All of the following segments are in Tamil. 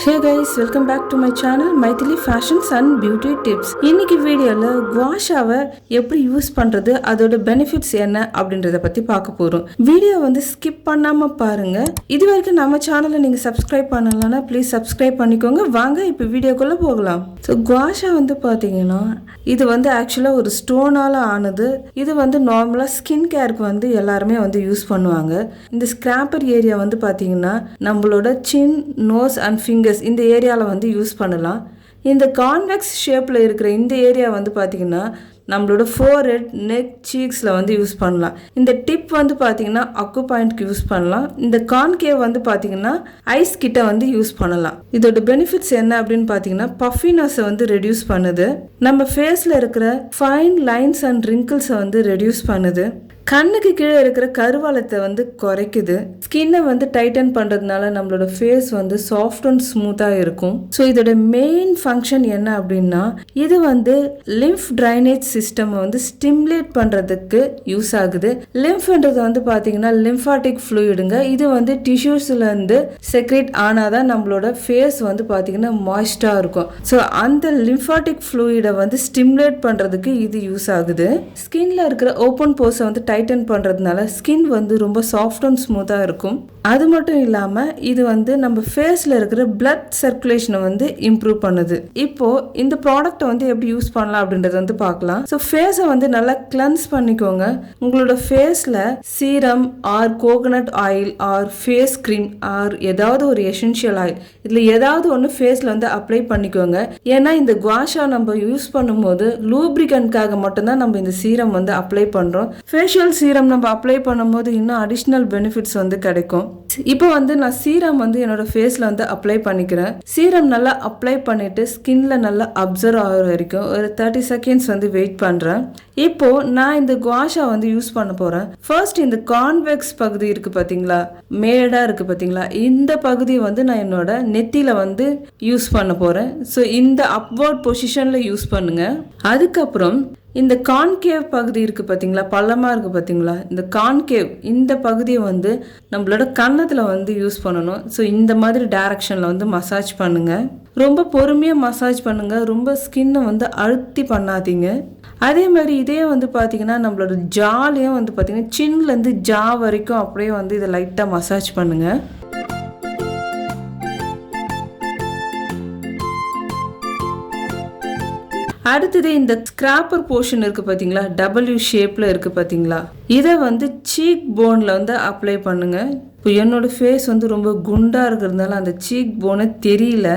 Hey guys, welcome back to my channel Maithili Fashions and Beauty Tips. இன்னைக்கு வீடியோல Gua Sha-வை எப்படி யூஸ் பண்றது, அதோட பெனிஃபிட்ஸ் என்ன அப்படின்றத பத்தி பார்க்க போறோம். வீடியோ வந்து ஸ்கிப் பண்ணாம பாருங்க. இதுவரைக்கும் நம்ம சேனலை நீங்க சப்ஸ்கிரைப் பண்ணலனா ப்ளீஸ் சப்ஸ்கிரைப் பண்ணிக்கோங்க. வாங்க இப்போ வீடியோக்குள்ள போகலாம். ஸோ Gua Sha வந்து பாத்தீங்கன்னா இது வந்து ஆக்சுவலா ஒரு ஸ்டோனால ஆனது. இது வந்து நார்மலா ஸ்கின் கேருக்கு வந்து எல்லாருமே வந்து யூஸ் பண்ணுவாங்க. இந்த ஸ்கிராப்பர் ஏரியா வந்து பாத்தீங்கன்னா நம்மளோட சின், நோஸ் அண்ட் ஃபிங்கர்ஸ் இந்த ஏரியாவில் வந்து யூஸ் பண்ணலாம். இந்த கான்வெக்ஸ் ஷேப்பில் இருக்கிற இந்த ஏரியா வந்து பார்த்திங்கன்னா நம்மளோட ஃபோர்ஹெட், நெக், சீக்ஸில் வந்து யூஸ் பண்ணலாம். இந்த டிப் வந்து பார்த்திங்கன்னா அக்கு பாயிண்ட்க்கு யூஸ் பண்ணலாம். இந்த கான்கேவ் வந்து பார்த்திங்கன்னா ஐஸ் கிட்ட வந்து யூஸ் பண்ணலாம். இதோட பெனிஃபிட்ஸ் என்ன அப்படின்னு பார்த்தீங்கன்னா பஃபினஸை வந்து ரெடியூஸ் பண்ணுது. நம்ம ஃபேஸில் இருக்கிற ஃபைன் லைன்ஸ் அண்ட் ரிங்கிள்ஸை வந்து ரெடியூஸ் பண்ணுது. கண்ணுக்கு கீழே இருக்கிற கருவளத்தை வந்து குறைக்குது. ஸ்கின்னை வந்து டைட்டன் பண்ணுறதுனால நம்மளோட ஃபேஸ் வந்து சாஃப்ட் அண்ட் ஸ்மூத்தாக இருக்கும். ஸோ இதோட மெயின் ஃபங்க்ஷன் என்ன அப்படின்னா இது வந்து லிம்ஃப் ட்ரைனேஜ் சிஸ்டம் வந்து ஸ்டிமுலேட் பண்ணுறதுக்கு யூஸ் ஆகுது. லிம்ஃப்ன்றது வந்து பார்த்தீங்கன்னா லிம்ஃபாட்டிக் ஃப்ளூயிடுங்க. இது வந்து டிஷ்யூஸ்லேருந்து செக்ரேட் ஆனாதான் நம்மளோட ஃபேஸ் வந்து பார்த்தீங்கன்னா மாய்ஸ்டாக இருக்கும். ஸோ அந்த லிம்ஃபாட்டிக் ஃப்ளூயிடை வந்து ஸ்டிமுலேட் பண்ணுறதுக்கு இது யூஸ் ஆகுது. ஸ்கின்ல இருக்கிற ஓப்பன் போர்ஸை வந்து டைட்டன் பண்ணுறதுனால ஸ்கின் வந்து ரொம்ப சாஃப்ட் அண்ட் ஸ்மூத்தாக இருக்கும். அது மட்டும் இல்லாமல் இது வந்து நம்ம ஃபேஸில் இருக்கிற பிளட் சர்க்குலேஷனை வந்து இம்ப்ரூவ் பண்ணுது. இப்போ இந்த ப்ராடக்ட்டை வந்து எப்படி யூஸ் பண்ணலாம் அப்படின்றத வந்து பார்க்கலாம். ஸோ ஃபேஸை வந்து நல்லா கிளென்ஸ் பண்ணிக்கோங்க. உங்களோட ஃபேஸில் serum or coconut oil or face cream or ஏதாவது ஒரு எசென்ஷியல் ஆயில் இதில் ஏதாவது ஒன்று ஃபேஸில் வந்து அப்ளை பண்ணிக்கோங்க. ஏன்னா இந்த Gua Sha நம்ம யூஸ் பண்ணும்போது லூப்ரிகன்ட்காக மட்டும்தான் நம்ம இந்த சீரம் வந்து அப்ளை பண்ணுறோம். ஃபேஷியல் சீரம் நம்ம அப்ளை பண்ணும்போது இன்னும் அடிஷ்னல் பெனிஃபிட்ஸ் வந்து கிடைக்கும். இப்போ வந்து நான் சீரம் வந்து என்னோட ஃபேஸில் வந்து அப்ளை பண்ணிக்கிறேன். சீரம் நல்லா அப்ளை பண்ணிட்டு ஸ்கின்ல நல்லா அப்சர்வ் ஆகிற வரைக்கும் ஒரு 30 செகண்ட்ஸ் வந்து வெயிட் பண்ணுறேன். இப்போ நான் இந்த Gua Sha வந்து யூஸ் பண்ண போகிறேன். ஃபர்ஸ்ட் இந்த கான்வெக்ஸ் பகுதி இருக்குது பார்த்தீங்களா, மேடாக இருக்குது பார்த்தீங்களா, இந்த பகுதியை வந்து நான் என்னோட நெத்தியில் வந்து யூஸ் பண்ண போகிறேன். ஸோ இந்த அப்வர்ட் பொசிஷனில் யூஸ் பண்ணுங்கள். அதுக்கப்புறம் இந்த கான்கேவ் பகுதி இருக்குது பார்த்தீங்களா, பள்ளமாக இருக்குது பார்த்தீங்களா, இந்த கான்கேவ் இந்த பகுதியை வந்து நம்மளோட கன்னத்தில் வந்து யூஸ் பண்ணணும். ஸோ இந்த மாதிரி டைரக்ஷனில் வந்து மசாஜ் பண்ணுங்கள். ரொம்ப பொறுமையாக மசாஜ் பண்ணுங்கள். ரொம்ப ஸ்கின்னை வந்து அழுத்தி பண்ணாதீங்க. அதே மாதிரி இதே வந்து பார்த்தீங்கன்னா நம்மளோட ஜாலையும் வந்து பார்த்தீங்கன்னா சின்லேருந்து ஜா வரைக்கும் அப்படியே வந்து இதை லைட்டாக மசாஜ் பண்ணுங்கள். அடுத்தது இந்த ஸ்கிராப்பர் போர்ஷன் இருக்குது பார்த்தீங்களா, W ஷேப்பில் இருக்குது பார்த்தீங்களா, இதை வந்து சீக் போனில் வந்து அப்ளை பண்ணுங்கள். இப்போ என்னோடய ஃபேஸ் வந்து ரொம்ப குண்டாக இருக்கிறதுனால அந்த சீக் போனை தெரியல.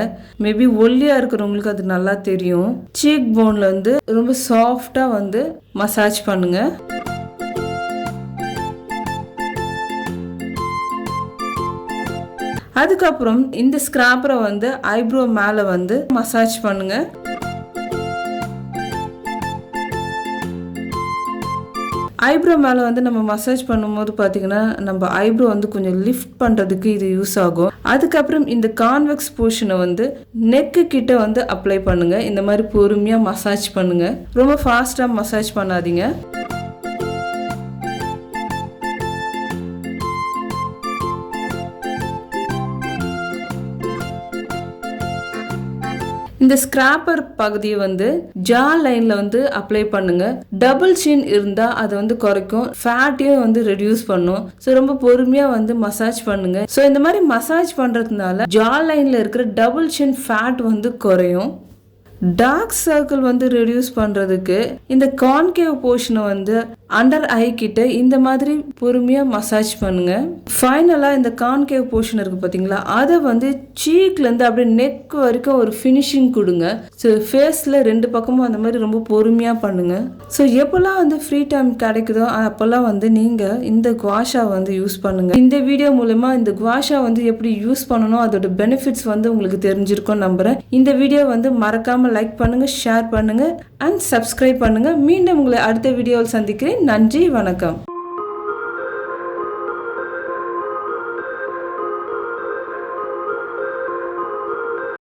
மேபி ஒல்லியாக இருக்கிறவங்களுக்கு அது நல்லா தெரியும். சீக் போனில் வந்து ரொம்ப சாஃப்டாக வந்து மசாஜ் பண்ணுங்கள். அதுக்கப்புறம் இந்த ஸ்கிராப்பரை வந்து ஐப்ரோ மேலே வந்து மசாஜ் பண்ணுங்கள். ஐப்ரோ மேலே வந்து நம்ம மசாஜ் பண்ணும்போது பார்த்தீங்கன்னா நம்ம ஐப்ரோ வந்து கொஞ்சம் லிஃப்ட் பண்ணுறதுக்கு இது யூஸ் ஆகும். அதுக்கப்புறம் இந்த கான்வெக்ஸ் போர்ஷனை வந்து நெக்கு கிட்ட வந்து அப்ளை பண்ணுங்கள். இந்த மாதிரி பொறுமையாக மசாஜ் பண்ணுங்கள். ரொம்ப ஃபாஸ்ட்டாக மசாஜ் பண்ணாதீங்க. இந்த ஸ்கிராப்பர் பகுதியை வந்து ஜா லைன்ல வந்து அப்ளை பண்ணுங்க. டபுள் சின் இருந்தா அதை வந்து குறைக்கும், ஃபேட்டையும் வந்து ரெடியூஸ் பண்ணும். ஸோ ரொம்ப பொறுமையா வந்து மசாஜ் பண்ணுங்க. ஸோ இந்த மாதிரி மசாஜ் பண்றதுனால ஜா லைன்ல இருக்கிற டபுள் சின் ஃபேட் வந்து குறையும். டார்க் சர்க்கிள் வந்து ரெடியூஸ் பண்ணுறதுக்கு இந்த கான்கேவ் போர்ஷனை வந்து அண்டர் ஐ கிட்ட இந்த மாதிரி பொறுமையாக மசாஜ் பண்ணுங்க. ஃபைனலாக இந்த கான்கேவ் போர்ஷன் இருக்குது பார்த்தீங்களா, அதை வந்து சீக்லேருந்து அப்படியே நெக் வரைக்கும் ஒரு ஃபினிஷிங் கொடுங்க. ஸோ ஃபேஸில் 2 பக்கமும் அந்த மாதிரி ரொம்ப பொறுமையாக பண்ணுங்க. ஸோ எப்போல்லாம் வந்து ஃப்ரீ டைம் கிடைக்குதோ அப்போல்லாம் வந்து நீங்கள் இந்த Gua Sha வந்து யூஸ் பண்ணுங்க. இந்த வீடியோ மூலமா இந்த Gua Sha வந்து எப்படி யூஸ் பண்ணணும் அதோட பெனிஃபிட்ஸ் வந்து உங்களுக்கு தெரிஞ்சிருக்கும் நம்புறேன். இந்த வீடியோ வந்து மறக்காம லைக் பண்ணுங்க, ஷேர் பண்ணுங்க அண்ட் சப்ஸ்கிரைப் பண்ணுங்க. மீண்டும் உங்களை அடுத்த வீடியோவில் சந்திக்கிறேன். நன்றி, வணக்கம்.